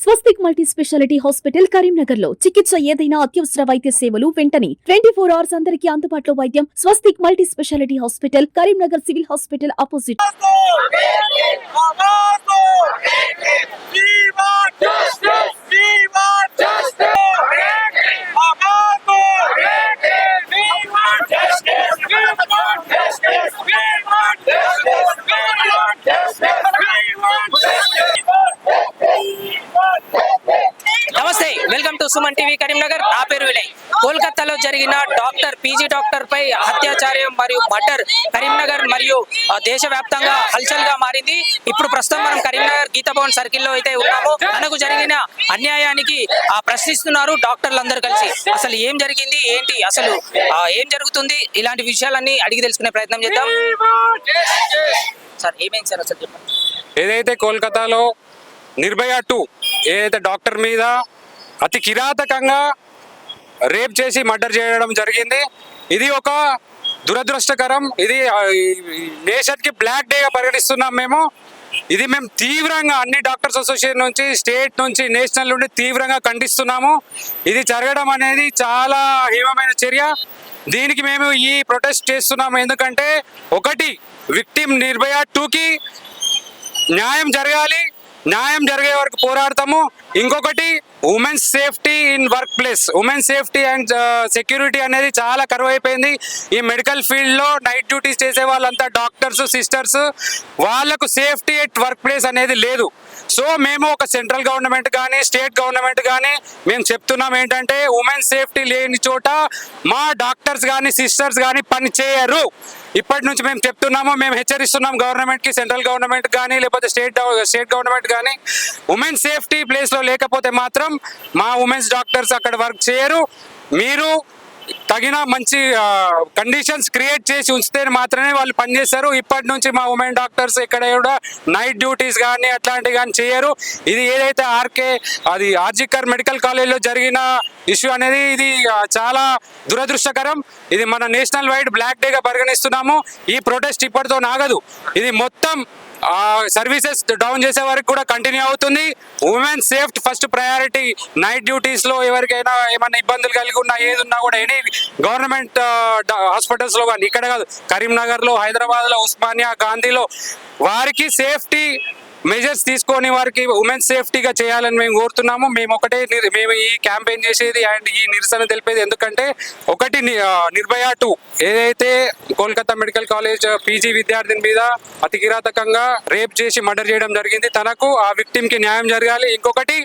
స్వస్తిక్ multi speciality hospital Karimnagar లో చికిత్స ఏదైనా అత్యవసర వైద్య సేవలు వెంటనే 24 hours అందరికీ అందుబాటులో వైద్యం. Swastik multi speciality hospital Karimnagar civil hospital opposite. నమస్తే, welcome to Suman TV Karimnagar. నా పేరు వినయ్. కోల్కతాలో జరిగిన పీజీ డాక్టర్ పై అత్యాచారం మరియు మర్డర్ కరీంనగర్ మరియు దేశవ్యాప్తంగా హల్చల్ గా మారింది. ఇప్పుడు ప్రస్తుతం మనం కరీంనగర్ గీతా భవన్ సర్కిల్లో అయితే ఉన్నాము. మనకు జరిగిన అన్యాయానికి ప్రశ్నిస్తున్నారు డాక్టర్లందరూ కలిసి. అసలు ఏం జరిగింది, ఏంటి, అసలు ఏం జరుగుతుంది, ఇలాంటి విషయాలన్నీ అడిగి తెలుసుకునే ప్రయత్నం చేద్దాం. సార్, ఏమైంది సార్ అసలు చెప్పండి. ఏదైతే కోల్కతాలో నిర్భయ 2 ఏదైతే డాక్టర్ మీద అతి కిరాతకంగా రేప్ చేసి మర్డర్ చేయడం జరిగింది. ఇది ఒక దురదృష్టకరం. ఇది నేషన్కి బ్లాక్ డేగా పరిగణిస్తున్నాం మేము. ఇది మేము తీవ్రంగా అన్ని డాక్టర్స్ అసోసియేషన్ నుంచి, స్టేట్ నుంచి, నేషనల్ నుండి తీవ్రంగా ఖండిస్తున్నాము. ఇది జరగడం అనేది చాలా హీనమైన చర్య. దీనికి మేము ఈ ప్రొటెస్ట్ చేస్తున్నాము. ఎందుకంటే ఒకటి, విక్టిమ్ నిర్భయ 2కి న్యాయం జరగాలి, న్యాయం జరిగే వరకు పోరాడతాము. ఇంకొకటి, women's safety in work place. Women safety and security అనేది చాలా కరువైపోయింది. ఈ మెడికల్ ఫీల్డ్లో నైట్ డ్యూటీస్ చేసే వాళ్ళంతా డాక్టర్స్, సిస్టర్స్, వాళ్ళకు సేఫ్టీ ఎట్ వర్క్ ప్లేస్ అనేది లేదు. సో మేము ఒక సెంట్రల్ గవర్నమెంట్ కానీ, స్టేట్ గవర్నమెంట్ కానీ మేము చెప్తున్నాం ఏంటంటే, ఉమెన్ సేఫ్టీ లేని చోట మా డాక్టర్స్ కానీ, సిస్టర్స్ కానీ పని చేయరు. ఇప్పటి నుంచి మేము చెప్తున్నాము, మేము హెచ్చరిస్తున్నాం గవర్నమెంట్కి, సెంట్రల్ గవర్నమెంట్ కానీ, లేకపోతే స్టేట్ గవర్నమెంట్ కానీ, ఉమెన్ సేఫ్టీ ప్లేస్లో లేకపోతే మాత్రం మా ఉమెన్స్ డాక్టర్స్ అక్కడ వర్క్ చేయరు. మీరు తగిన మంచి కండిషన్స్ క్రియేట్ చేసి ఉంచితే మాత్రమే వాళ్ళు పనిచేస్తారు. ఇప్పటి నుంచి మా ఉమెన్ డాక్టర్స్ ఇక్కడ కూడా నైట్ డ్యూటీస్ కానీ అట్లాంటివి కానీ చేయరు. ఇది ఏదైతే ఆర్జికర్ మెడికల్ కాలేజ్లో జరిగిన ఇష్యూ అనేది ఇది చాలా దురదృష్టకరం. ఇది మన నేషనల్ వైడ్ బ్లాక్ డేగా పరిగణిస్తున్నాము. ఈ ప్రొటెస్ట్ ఇప్పటితో ఆగదు. ఇది మొత్తం సర్వీసెస్ డౌన్ చేసే వరకు కూడా కంటిన్యూ అవుతుంది. Women safety first priority. Night డ్యూటీస్లో ఎవరికైనా ఏమైనా ఇబ్బందులు కలిగి ఉన్నా, ఏది ఉన్నా కూడా ఎనీ గవర్నమెంట్ హాస్పిటల్స్లో కానీ, ఇక్కడ కాదు కరీంనగర్లో, హైదరాబాద్లో, ఉస్మానియా, గాంధీలో వారికి సేఫ్టీ మెజర్స్ తీసుకొని వారికి ఉమెన్ సేఫ్టీగా చేయాలని మేము కోరుతున్నాము. మేము ఈ క్యాంపెయిన్ చేసేది అండ్ ఈ నిరసన తెలిపేది ఎందుకంటే, ఒకటి, నిర్భయ 2 ఏదైతే కోల్కతా మెడికల్ కాలేజ్ పీజీ విద్యార్థిని మీద అతి కిరాతకంగా రేప్ చేసి మర్డర్ చేయడం జరిగింది. తనకు, ఆ విక్టిమ్ కి న్యాయం జరగాలి. ఇంకొకటి,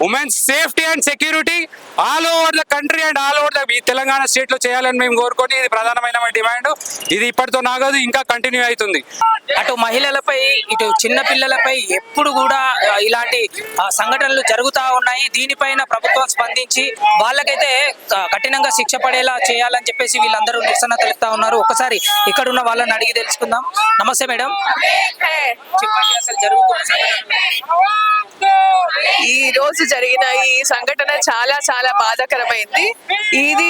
women safety and security all over the country and all over the Telangana state లో చేయాలని మేము కోరుకొని, ఇది ప్రధానమైన డిమాండ్. ఇది ఇప్పటితో నాగదు, ఇంకా కంటిన్యూ అవుతుంది. అటు మహిళలపై, ఇటు చిన్న పిల్లలపై ఎప్పుడు కూడా ఇలాంటి సంఘటనలు జరుగుతూ ఉన్నాయి. దీనిపైన ప్రభుత్వం స్పందించి వాళ్ళకైతే కఠినంగా శిక్ష పడేలా చేయాలని చెప్పేసి వీళ్ళందరూ నిరసన తెలుపుతా ఉన్నారు. ఒకసారి ఇక్కడ ఉన్న వాళ్ళని అడిగి తెలుసుకుందాం. నమస్తే మేడం, చెప్పండి అసలు జరుగుతున్న ఈ రోజు జరిగిన ఈ సంఘటన చాలా చాలా బాధాకరమైంది. ఇది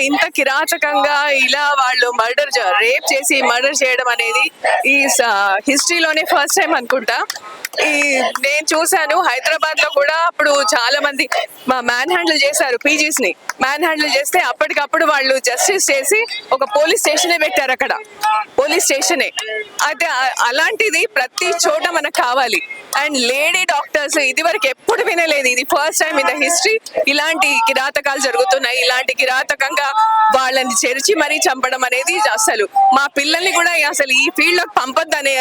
ఇంత కిరాతకంగా ఇలా వాళ్ళు రేప్ చేసి మర్డర్ చేయడం అనేది ఈ హిస్టరీలోనే ఫస్ట్ టైం అనుకుంటా. నేను చూసాను హైదరాబాద్ లో కూడా అప్పుడు చాలా మంది మ్యాన్ హ్యాండిల్ చేశారు, పీజీస్ ని మ్యాన్ హ్యాండిల్ చేస్తే అప్పటికప్పుడు వాళ్ళు జస్టిస్ చేసి ఒక పోలీస్ స్టేషనే పెట్టారు. అక్కడ పోలీస్ స్టేషనే. అయితే అలాంటిది ప్రతి చోట మనకు కావాలి. అండ్ లేడీ డాక్టర్స్ ఇది వరకు ఎప్పుడు వినలేదు. ఇది first time in the history ఇలాంటి కిరాతకాలు జరుగుతున్నాయి. ఇలాంటి కిరాతకంగా వాళ్ళని చెరిచి మరీ చంపడం అనేది అసలు మా పిల్లల్ని కూడా అసలు ఈ ఫీల్డ్ లోకి పంపొద్దనే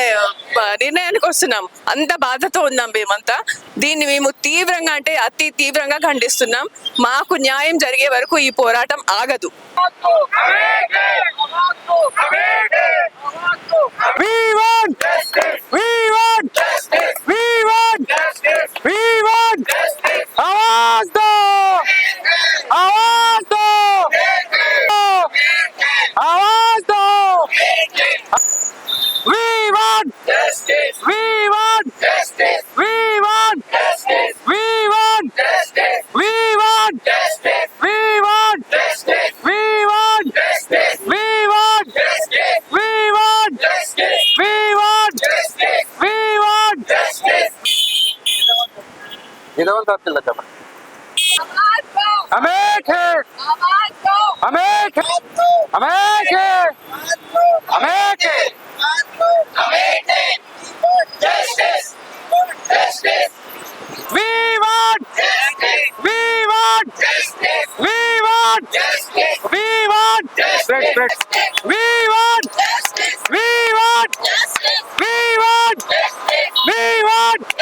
నిర్ణయానికి వస్తున్నాం. అంత బాధతో ఉన్నాం మేమంతా. దీన్ని మేము తీవ్రంగా, అంటే అతి తీవ్రంగా ఖండిస్తున్నాం. మాకు న్యాయం జరిగే వరకు ఈ పోరాటం ఆగదు. చిల్ల చెప్పండి. अमेक है अमेक है अमेक है अमेक है we want we want we want we want spread we want we want we want we want